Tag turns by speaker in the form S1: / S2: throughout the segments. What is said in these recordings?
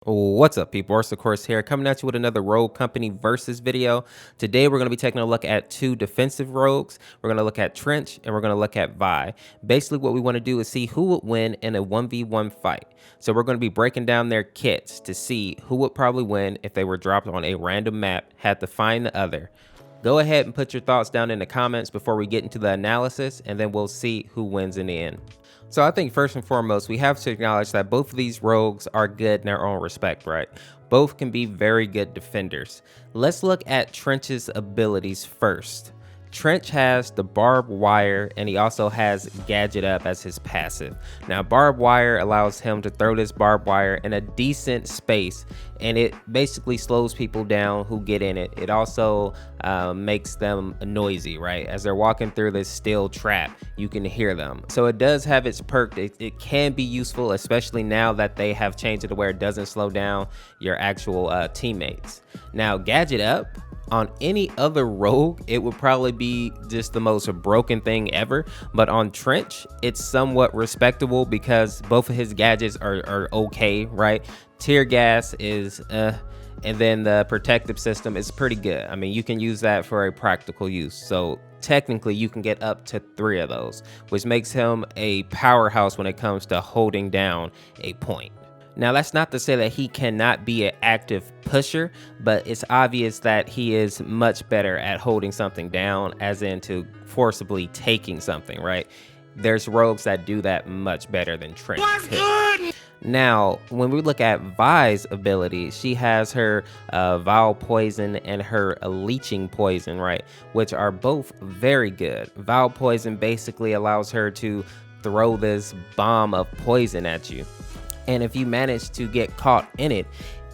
S1: What's up, people? Of course here, coming at you with another Rogue Company versus video. Today, we're going to be taking a look at two defensive rogues. We're going to look at Trench and we're going to look at Vi. Basically, what we want to do is see who would win in a 1v1 fight. So we're going to be breaking down their kits to see who would probably win if they were dropped on a random map, had to find the other. Go ahead and put your thoughts down in the comments before we get into the analysis, and then we'll see who wins in the end. So I think first and foremost, we have to acknowledge that both of these rogues are good in their own respect, right? Both can be very good defenders. Let's look at Trench's abilities first. Trench has the barbed wire, and he also has gadget up as his passive. Now, barbed wire allows him to throw this barbed wire in a decent space, and it basically slows people down who get in it. It also makes them noisy, right? As they're walking through this steel trap, you can hear them. So it does have its perk. It can be useful, especially now that they have changed it to where it doesn't slow down your actual teammates. Now, gadget up, on any other rogue, it would probably be just the most broken thing ever. But on Trench, it's somewhat respectable because both of his gadgets are okay, right? Tear gas is and then the protective system is pretty good. I mean, you can use that for a practical use. So technically you can get up to 3 of those, which makes him a powerhouse when it comes to holding down a point. Now, that's not to say that he cannot be an active pusher, but it's obvious that he is much better at holding something down, as in to forcibly taking something, right? There's rogues that do that much better than Trent. Now, when we look at Vi's ability, she has her Vile Poison and her Leeching Poison, right? Which are both very good. Vile Poison basically allows her to throw this bomb of poison at you. And if you manage to get caught in it,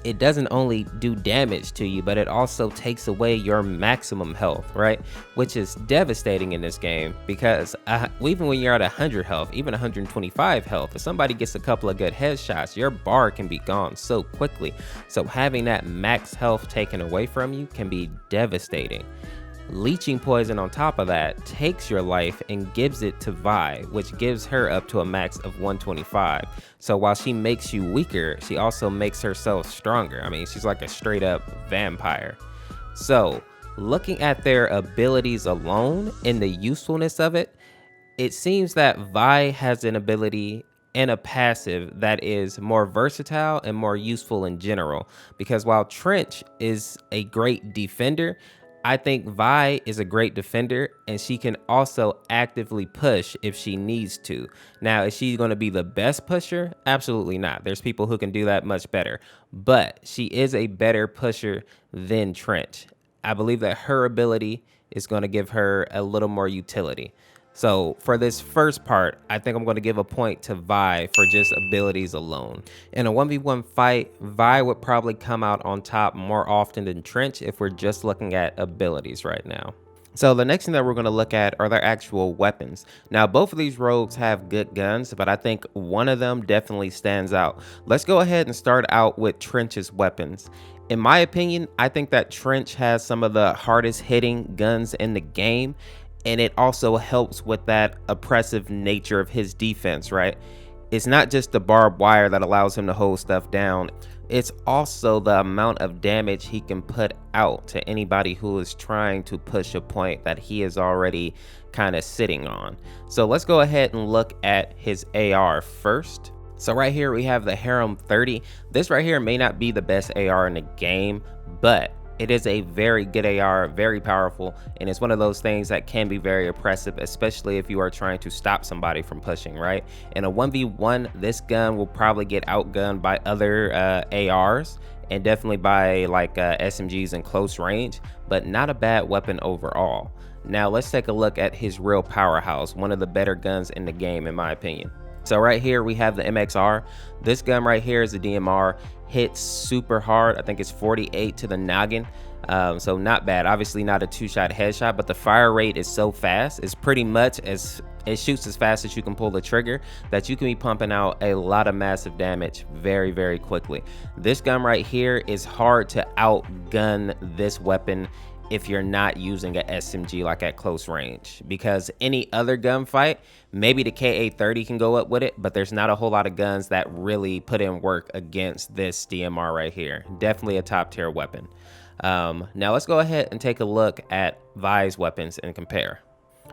S1: it doesn't only do damage to you, but it also takes away your maximum health, right? Which is devastating in this game because even when you're at 100 health, even 125 health, if somebody gets a couple of good headshots, your bar can be gone so quickly. So having that max health taken away from you can be devastating. Leeching Poison on top of that takes your life and gives it to Vi, which gives her up to a max of 125. So while she makes you weaker, she also makes herself stronger. I mean, she's like a straight up vampire. So looking at their abilities alone and the usefulness of it, it seems that Vi has an ability and a passive that is more versatile and more useful in general. Because while Trench is a great defender, I think Vi is a great defender, and she can also actively push if she needs to. Now, is she going to be the best pusher? Absolutely not. There's people who can do that much better, but she is a better pusher than Trench. I believe that her ability is going to give her a little more utility. So for this first part, I think I'm going to give a point to Vi for just abilities alone. In a 1v1 fight, Vi would probably come out on top more often than Trench if we're just looking at abilities right now. So the next thing that we're going to look at are their actual weapons. Now, both of these rogues have good guns, but I think one of them definitely stands out. Let's go ahead and start out with Trench's weapons. In my opinion, I think that Trench has some of the hardest hitting guns in the game, and it also helps with that oppressive nature of his defense, right? It's not just the barbed wire that allows him to hold stuff down. It's also the amount of damage he can put out to anybody who is trying to push a point that he is already kind of sitting on. So let's go ahead and look at his AR first. So right here we have the Harem 30. This right here may not be the best AR in the game, but it is a very good AR, very powerful, and it's one of those things that can be very oppressive, especially if you are trying to stop somebody from pushing, right? In a 1v1, this gun will probably get outgunned by other ARs and definitely by like SMGs in close range, but not a bad weapon overall. Now let's take a look at his real powerhouse, one of the better guns in the game in my opinion. So right here we have the MXR. This gun right here is a DMR, hits super hard. I think it's 48 to the noggin. So not bad. Obviously not a 2-shot headshot, but the fire rate is so fast. It's pretty much as it shoots as fast as you can pull the trigger, that you can be pumping out a lot of massive damage very, very quickly. This gun right here is hard to outgun this weapon if you're not using a SMG like at close range, because any other gunfight, maybe the KA-30 can go up with it, but there's not a whole lot of guns that really put in work against this DMR right here. Definitely a top tier weapon. Now let's go ahead and take a look at Vi's weapons and compare.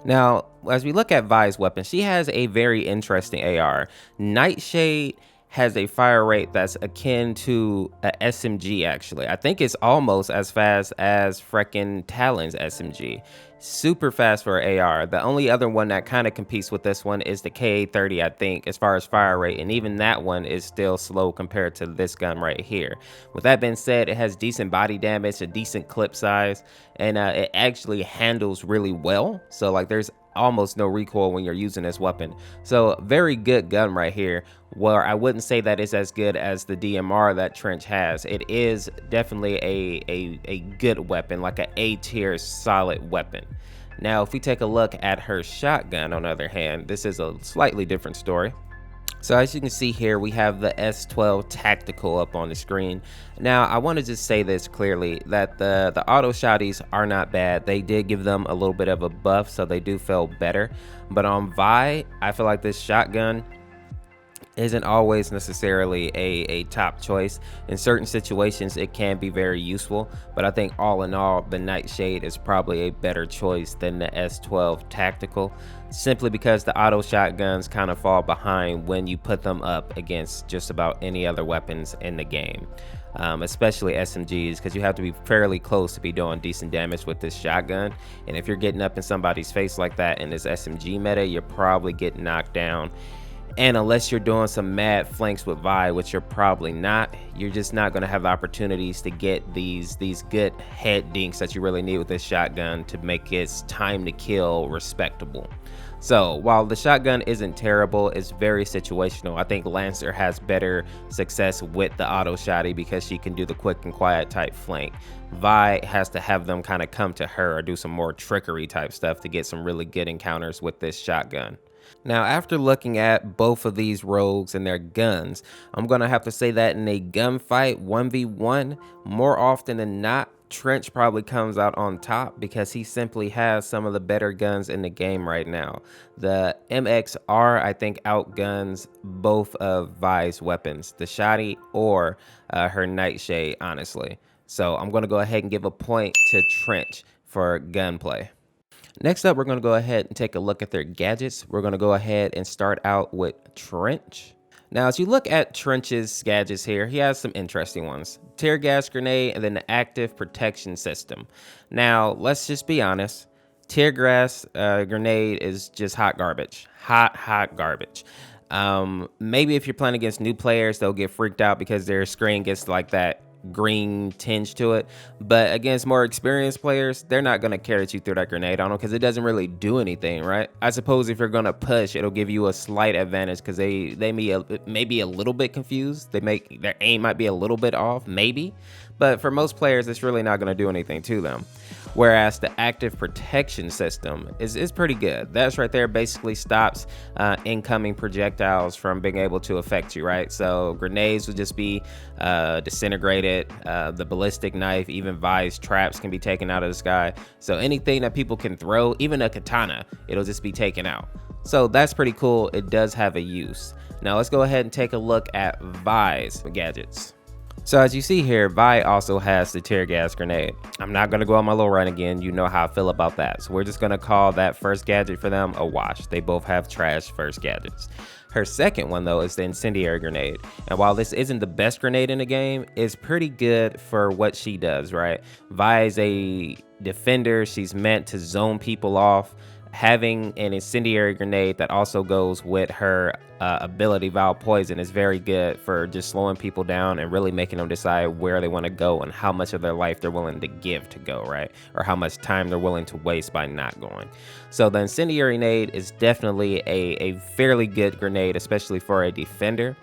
S1: Now, as we look at Vi's weapon, she has a very interesting AR. Nightshade has a fire rate that's akin to a SMG, actually. I think it's almost as fast as freaking Talon's SMG. Super fast for an AR. The only other one that kind of competes with this one is the KA-30, I think, as far as fire rate, and even that one is still slow compared to this gun right here. With that being said, it has decent body damage, a decent clip size, and it actually handles really well. So like there's almost no recoil when you're using this weapon. So very good gun right here. Where I wouldn't say that it's as good as the DMR that Trench has. It is definitely a good weapon, like an A tier solid weapon. Now if we take a look at her shotgun, on the other hand, this is a slightly different story. So as you can see here, we have the S12 Tactical up on the screen. Now, I want to just say this clearly, that the auto shotties are not bad. They did give them a little bit of a buff, so they do feel better. But on Vi, I feel like this shotgun isn't always necessarily a top choice. In certain situations, it can be very useful, but I think all in all, the Nightshade is probably a better choice than the S12 Tactical, simply because the auto shotguns kind of fall behind when you put them up against just about any other weapons in the game. Especially SMGs, because you have to be fairly close to be doing decent damage with this shotgun, and if you're getting up in somebody's face like that in this SMG meta, you're probably getting knocked down. And unless you're doing some mad flanks with Vi, which you're probably not, you're just not going to have opportunities to get these good head dinks that you really need with this shotgun to make its time to kill respectable. So while the shotgun isn't terrible, it's very situational. I think Lancer has better success with the auto shotty because she can do the quick and quiet type flank. Vi has to have them kind of come to her or do some more trickery type stuff to get some really good encounters with this shotgun. Now, after looking at both of these rogues and their guns, I'm going to have to say that in a gunfight 1v1, more often than not, Trench probably comes out on top because he simply has some of the better guns in the game right now. The MXR, I think, outguns both of Vi's weapons, the shotty or her Nightshade, honestly. So I'm going to go ahead and give a point to Trench for gunplay. Next up, we're going to go ahead and take a look at their gadgets. We're going to go ahead and start out with Trench. Now, as you look at Trench's gadgets here, he has some interesting ones. Tear gas grenade and then the active protection system. Now, let's just be honest. Tear gas grenade is just hot garbage. Hot garbage. Maybe if you're playing against new players, they'll get freaked out because their screen gets like that green tinge to it, but against more experienced players, they're not going to care that you threw that grenade on them because it doesn't really do anything, right? I suppose if you're going to push, it'll give you a slight advantage because they may be a little bit confused. Their aim might be a little bit off, maybe, but for most players, it's really not going to do anything to them. Whereas the active protection system is pretty good. That's right there basically stops incoming projectiles from being able to affect you, right? So grenades will just be disintegrated. The ballistic knife, even Vi's traps can be taken out of the sky. So anything that people can throw, even a katana, it'll just be taken out. So that's pretty cool. It does have a use. Now let's go ahead and take a look at Vi's gadgets. So as you see here, Vi also has the tear gas grenade. I'm not going to go on my little run again. You know how I feel about that. So we're just going to call that first gadget for them a wash. They both have trash first gadgets. Her second one, though, is the incendiary grenade. And while this isn't the best grenade in the game, it's pretty good for what she does, right? Vi is a defender. She's meant to zone people off. Having an incendiary grenade that also goes with her ability, Vile Poison, is very good for just slowing people down and really making them decide where they want to go and how much of their life they're willing to give to go, right? Or how much time they're willing to waste by not going. So the incendiary grenade is definitely a fairly good grenade, especially for a defender.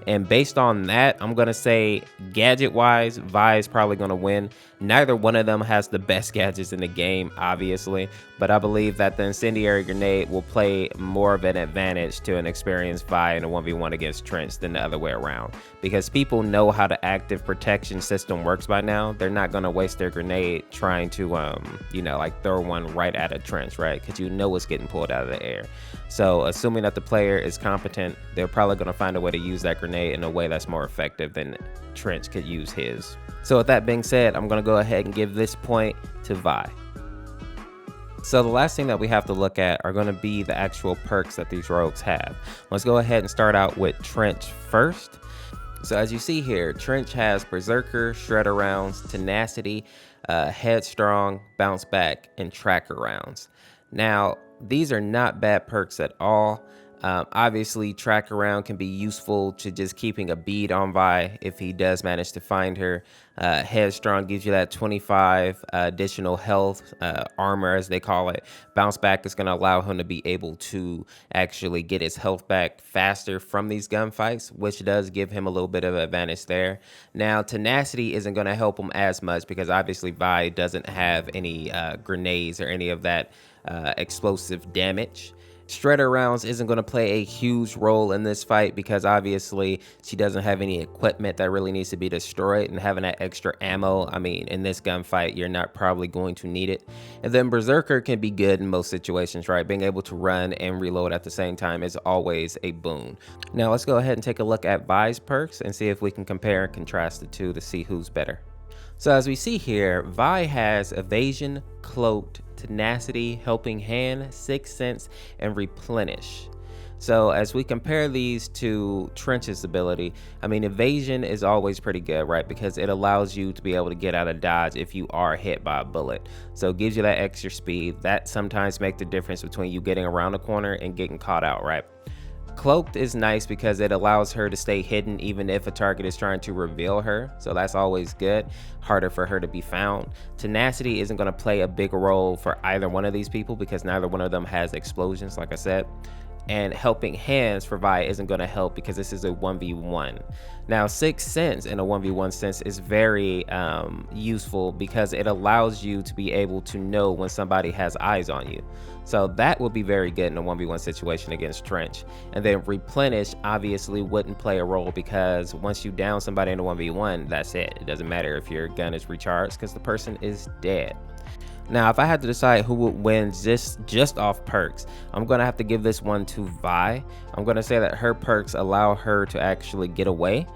S1: And based on that, I'm going to say gadget wise, Vi is probably going to win. Neither one of them has the best gadgets in the game, obviously, but I believe that the incendiary grenade will play more of an advantage to an experienced Vi in a 1v1 against Trench than the other way around, because people know how the active protection system works by now. They're not going to waste their grenade trying to, you know, like throw one right at a Trench, right? Because you know it's getting pulled out of the air. So assuming that the player is competent, they're probably going to find a way to use that grenade in a way that's more effective than Trench could use his. So with that being said, I'm going to go ahead and give this point to Vi. So the last thing that we have to look at are going to be the actual perks that these rogues have. Let's go ahead and start out with Trench first. So as you see here, Trench has Berserker, Shredder rounds, Tenacity, Headstrong, Bounce Back, and Tracker rounds. Now, these are not bad perks at all. Obviously, Track Around can be useful to just keeping a bead on Vi if he does manage to find her. Headstrong gives you that 25 additional health, armor as they call it. Bounce Back is going to allow him to be able to actually get his health back faster from these gunfights, which does give him a little bit of an advantage there. Now, Tenacity isn't going to help him as much because obviously Vi doesn't have any grenades or any of that explosive damage. Shredder rounds isn't going to play a huge role in this fight because obviously she doesn't have any equipment that really needs to be destroyed, and having that extra ammo, I mean, in this gunfight, you're not probably going to need it. And then Berserker can be good in most situations, right? Being able to run and reload at the same time is always a boon. Now let's go ahead and take a look at Vi's perks and see if we can compare and contrast the two to see who's better. So as we see here, Vi has Evasion, Cloaked, Tenacity, Helping Hand, Sixth Sense, and Replenish. So as we compare these to Trench's ability, I mean, Evasion is always pretty good, right? Because it allows you to be able to get out of dodge if you are hit by a bullet. So it gives you that extra speed. That sometimes makes the difference between you getting around the corner and getting caught out, right? Cloaked is nice because it allows her to stay hidden even if a target is trying to reveal her, so that's always good. Harder for her to be found. Tenacity isn't going to play a big role for either one of these people because neither one of them has explosions, like I said. And Helping Hands for Vi isn't going to help because this is a 1v1. Now, Sixth Sense in a 1v1 sense is very useful because it allows you to be able to know when somebody has eyes on you. So that will be very good in a 1v1 situation against Trench. And then Replenish obviously wouldn't play a role because once you down somebody in a 1v1, that's it. It doesn't matter if your gun is recharged because the person is dead. Now, if I had to decide who would win just off perks, I'm going to have to give this one to Vi. I'm going to say that her perks allow her to actually get away,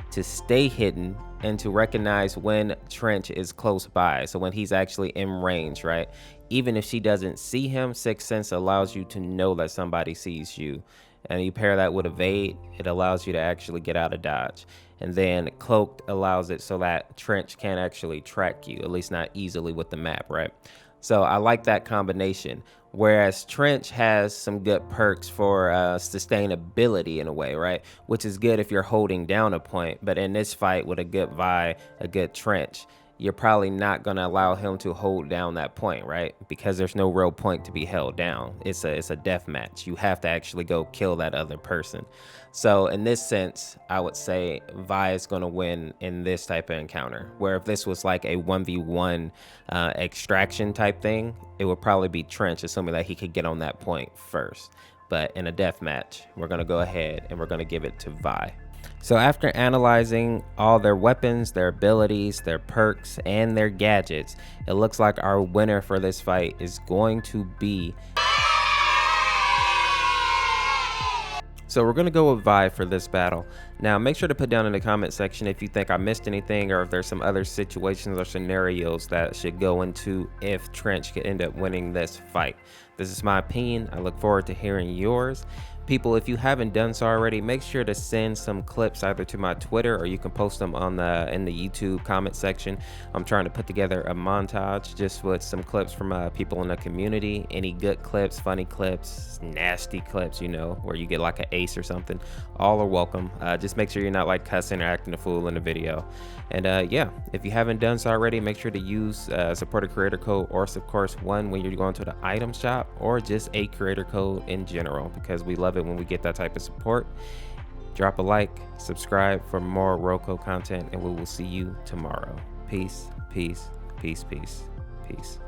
S1: to stay hidden, and to recognize when Trench is close by. So when he's actually in range, right? Even if she doesn't see him, Sixth Sense allows you to know that somebody sees you. And you pair that with Evade, it allows you to actually get out of dodge. And then Cloaked allows it so that Trench can't actually track you, at least not easily with the map, right? So I like that combination. Whereas Trench has some good perks for sustainability in a way, right? Which is good if you're holding down a point. But in this fight with a good Vi, a good Trench, you're probably not going to allow him to hold down that point, right? Because there's no real point to be held down. It's a death match. You have to actually go kill that other person. So in this sense, I would say Vi is going to win in this type of encounter. Where if this was like a 1v1 extraction type thing, it would probably be Trench, assuming that he could get on that point first. But in a death match, we're going to go ahead and we're going to give it to Vi. So after analyzing all their weapons, their abilities, their perks, and their gadgets, it looks like our winner for this fight is going to be... So we're going to go with Vi for this battle. Now make sure to put down in the comment section if you think I missed anything or if there's some other situations or scenarios that should go into if Trench could end up winning this fight. This is my opinion. I look forward to hearing yours. People, if you haven't done so already, make sure to send some clips either to my Twitter or you can post them on in the YouTube comment section. I'm trying to put together a montage just with some clips from people in the community. Any good clips, funny clips, nasty clips, you know, where you get like an ace or something, all are welcome. Just make sure you're not like cussing or acting a fool in the video. And yeah, if you haven't done so already, make sure to use supporter creator code ORS of course 1 when you're going to the item shop, or just a creator code in general, because we love it when we get that type of support. Drop a like, subscribe for more Roco content, and we will see you tomorrow. Peace, peace, peace, peace, peace.